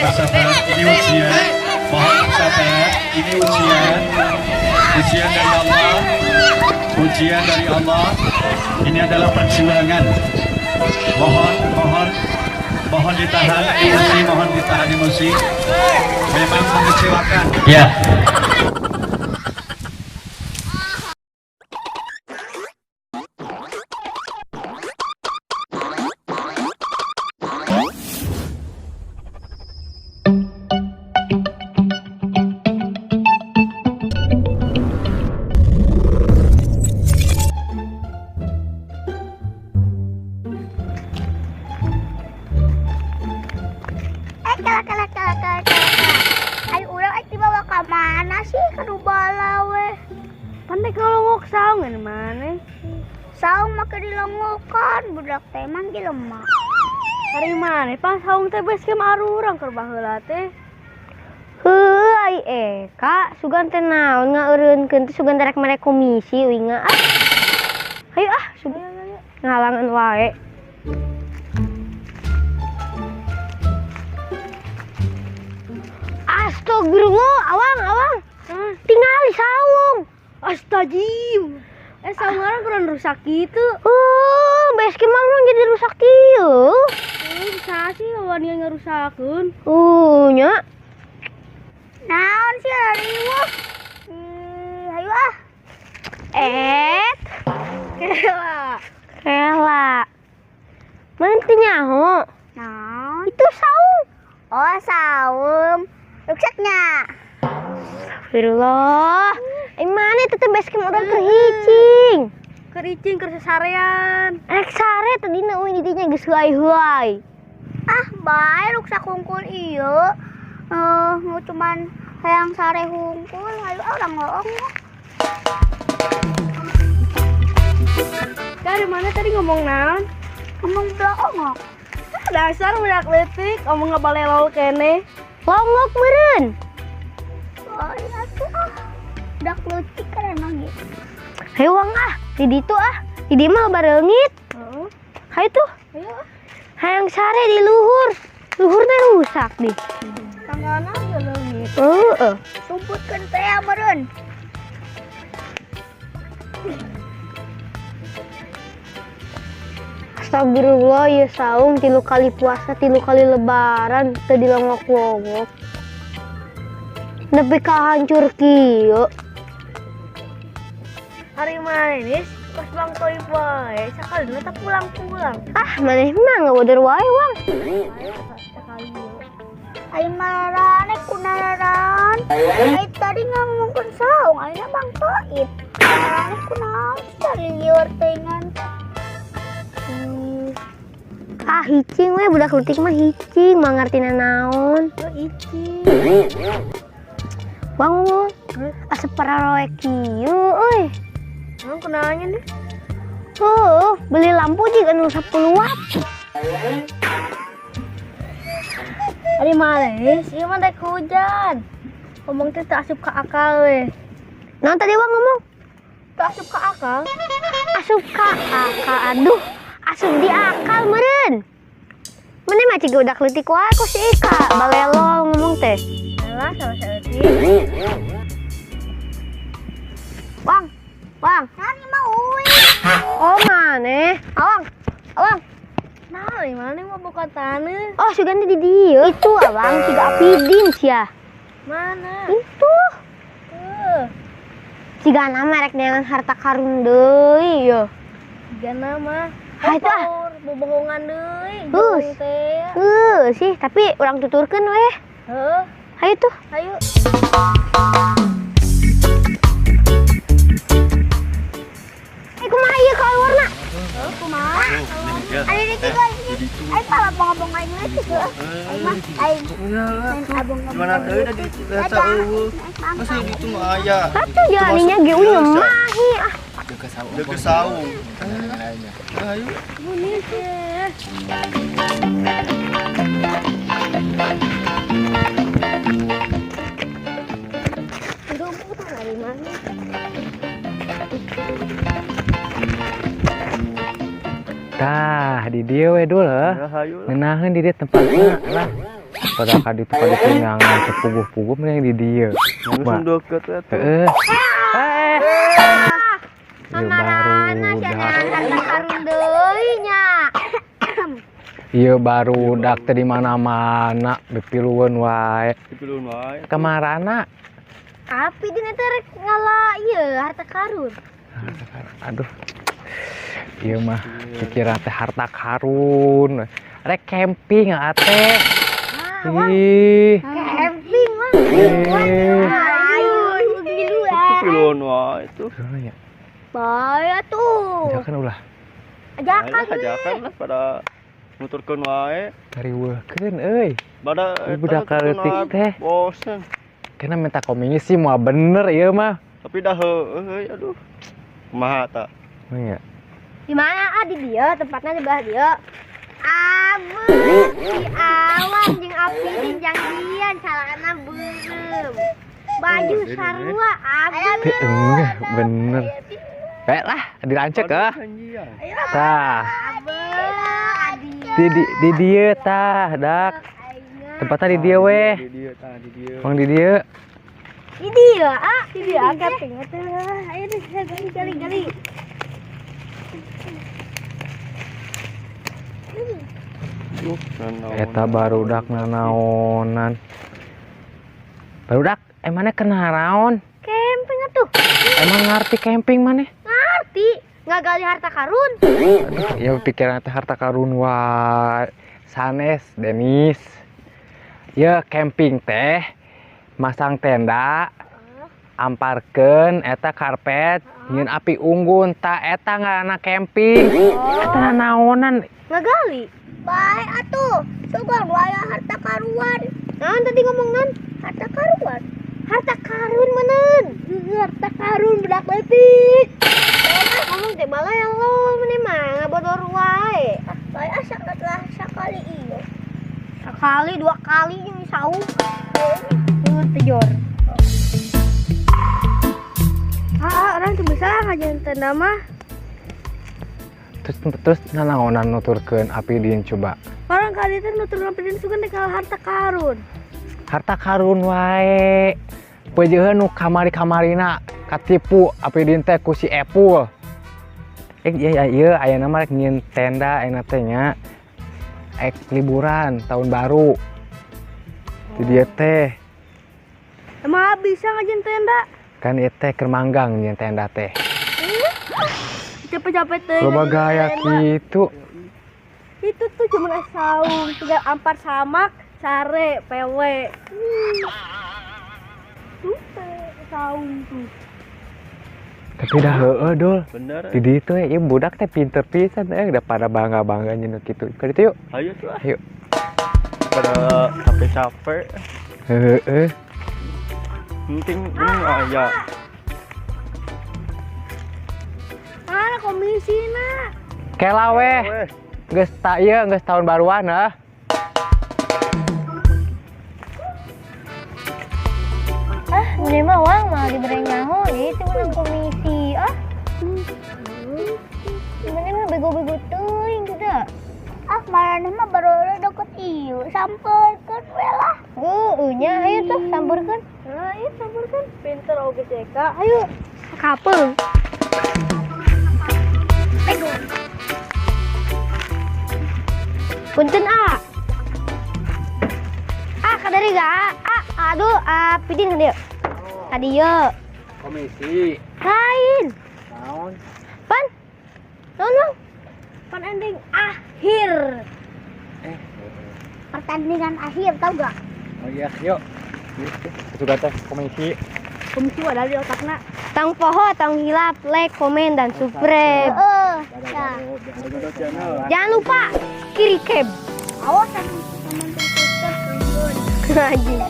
bersabar, ini ujian. Mohon bersabar, ini ujian. Ujian dari Allah. Ujian dari Allah. Ini adalah perjuangan. Mohon ditahan emosi, mohon ditahan emosi. Memang mengecewakan. Ya. Ayo urang dibawa ke mana sih? Ke Dubala weh. Pandai kalau ngok saung kan mana? Saung maka dilongokan budak teh manggil lemah. Hari mana? Pas saung teh bes ke marurang keur baheula teh. Heuh ai Eka, sugan teh naon ngaeureunkeun teh sugan derek mere komisi uing ah. Hayu ah, sugan ngalangan wae. Astagfirullah, awang. Tingali saung. Astagfirullah. Saung orang kurang rusak gitu. Bes kemana jadi rusak kieu? Bisa sih lawan yang ngerusakeun. Nya. Naon sih ariweuh? Hayu ah. Kela. Mana teh nyaho? Naon? Itu saung. Oh, saung. Ruksaknya. Astagfirullah. Mana tetep basecamp orang kerhicing. Kerhicing keur sasarean. Sare tadi na uin didinya geus heuai-heuai. Ah, bae ruksak hungkul ieu. Mau cuman hayang sare hungkul, hayu urang ngoong. Dari mana tadi ngomong naon? Ngomong blongok. Dasar budak leutik, ngomong ngabalelol keneh. Longok meureun. Oh iya tuh budak leutik kan emang gitu. Hewang ah, di ditu ah. Di dieu mah bareungit. Heeh. Hayu tuh. Hayu. Hayang sare di luhur. Luhurna rusak deh. Tanggana aja leungit. Heeh. Sumputkeun teh meureun. Astagfirullah ya saung 3 kali puasa 3 kali lebaran teu dilongok-longok. Nepi ka hancur kieu. Hari manis pas Bang Toib wae sakalina teh pulang-pulang. Ah, maneh mah ngawader wae, Wang. Ai marane kunaran. Ai tadi ngomongkeun saung ayeuna Bang Toib. Marane kunaon tadi lieur teuingan. Ah, hicing we budak leutik mah hicing, mah ngartina naon. Hicing. Wang, asep pararoe kieu euy. Naon kunaanya nih? Beli lampu juga anu 10 watt. Ari males, ieu mah daek hujan. Ngomong teh teu asup ka akal we. Naon tadi Wang ngomong? Teu asup ka akal? Asup ka akal, aduh. Asup di akal meureun. Mana mah ciga udah leutik wae ku si Ika, balelol ngomong teh. Alah, salah saeutik. Wang. Nani mah uwi. Oh, maneh. Awang. Nah, mana mah buka tanah. Oh, sugan di dieu. Itu Awang, ciga Apidin sia. Mana? Itu. Ciga nama rek neangan harta karun deui yeuh. Ciga nama Hai tah, bobohongan deui. Sih, tapi urang tuturkeun we. Heeh. Hayu tuh. Hayu. Kumaha ieu kaluarna? Kumaha? Aya di kitu lagi. Ai pala bongong aing we kitu. Ai mah aing. Gimana teh di desa eueuh. Masih ditu mah aya. Atuh jalaninya ge uing ngemahi ah. Deukeut saung. Ayo. Bunih teh. Tah, di dieu we dul heuh. Ngeunaheun di dieu tempatna lah. pada kadi tunjangan sepuguh-puguh mending di dia. Langsung deket ya tuh. Ieu baru nya. baru dak teh di mana-mana dipilueun wae. Dipilun wae. Kemarana? Tapi dina teh rek ngala ieu harta karun. Aduh. Ieu mah pikiran teh harta karun. Rek camping ate. Ih. Camping mah. Ayo dulu Dipilun wae tuh. Bae atuh. Ajakan ulah. Ajakan lah pada nuturkeun wae. Ngariweuhkeun euy. Pada Budak kaleutik teh. Bosen. Kena minta komisi mah bener ieu mah. Tapi dah heueuy aduh. Kumaha ta? Oh iya. Di mana? Di dia, tempatnya di belah dia. Abu, di awan jeung api jeung jangdian salahna beureum. Baju sarua abu. Enggak, bener. Baik lah, dilancek ah. Tah, Abu, adi. di dia tah, dak. Tempatnya di dia weh. Di dia tah, di dia. Mang di dia. Di dia, di dia camping atuh. Ayo deh, gali. Eta barudak nanaonan. Barudak, emangnya kena naon? Camping atuh. Emang ngerti camping maneh? Ngerti, ngagali harta karun. Ya pikiran teh harta karun wae. Sanes, Denis. Ya camping teh masang tenda, amparkeun eta karpet, nyeun api unggun, tak eta ngaranna camping. Eta naonan? Ngagali. Baik atuh. Coba waya harta karuan. Naon tadi ngomong non? Harta karuan. Harta karun meuneun. Harta karun budak leutik. Ngomong teh bala yang lo meni mah ngabodor wae. Bae asa lah sakali ieu. Sekali, 2 kali jeung saung. Tejor. Orang tuh bisa ngajarin tenda mah. Terus nanaonan nuturkeun api dieun coba. Orang kali itu nutur api dieun sugan teh harta karun. Harta karun wae. Peujeun nu kamari-kamarina katipu api dieun teh ku si Epul. Ieu ayeuna mah rek nyieun tenda ayeuna teh nya. Liburan tahun baru. Di dieu teh. Emang bisa ngajarin tenda? Kan ieu teh keur manggang nyieun tenda teh. Capek-capek teh. Loba gaya kitu. Itu tuh cuma saung, tinggal ampar samak, sare, pewe. Saung tuh. Tapi dah heueuh dul. Bener. Di ditu ieu budak teh pinter pisan udah pada bangga-bangga nyeun kitu. Ka ditu yuk. Ayo tuh. Ayo. Pada capek-capek. Heeh. Penting ini aya. Komisi na. Kela weh. Geus geus tahun baruan ah. Ini mah uang mah diberi nyaho, itu menang komisi Ini mah bego-bego teuing juga. Marana mah baru deket ieu, sampeurkeun we lah. Nya ayo tuh sampeurkeun. Ayo sampeurkeun. Pinter oge CK. Ayo. Kapeung. Punten kadari ga aduh pidin dia tadi yo Komisi. lain Naon? pan pan ending akhir pertandingan akhir tau gak? Oh iya, yuk. Sudah teh komisi. Komisi ada di otakna. Tang poho, tang hilap, like, komen, dan subscribe. Jangan lupa kiri cab. Awas sama subscribe. Anjing.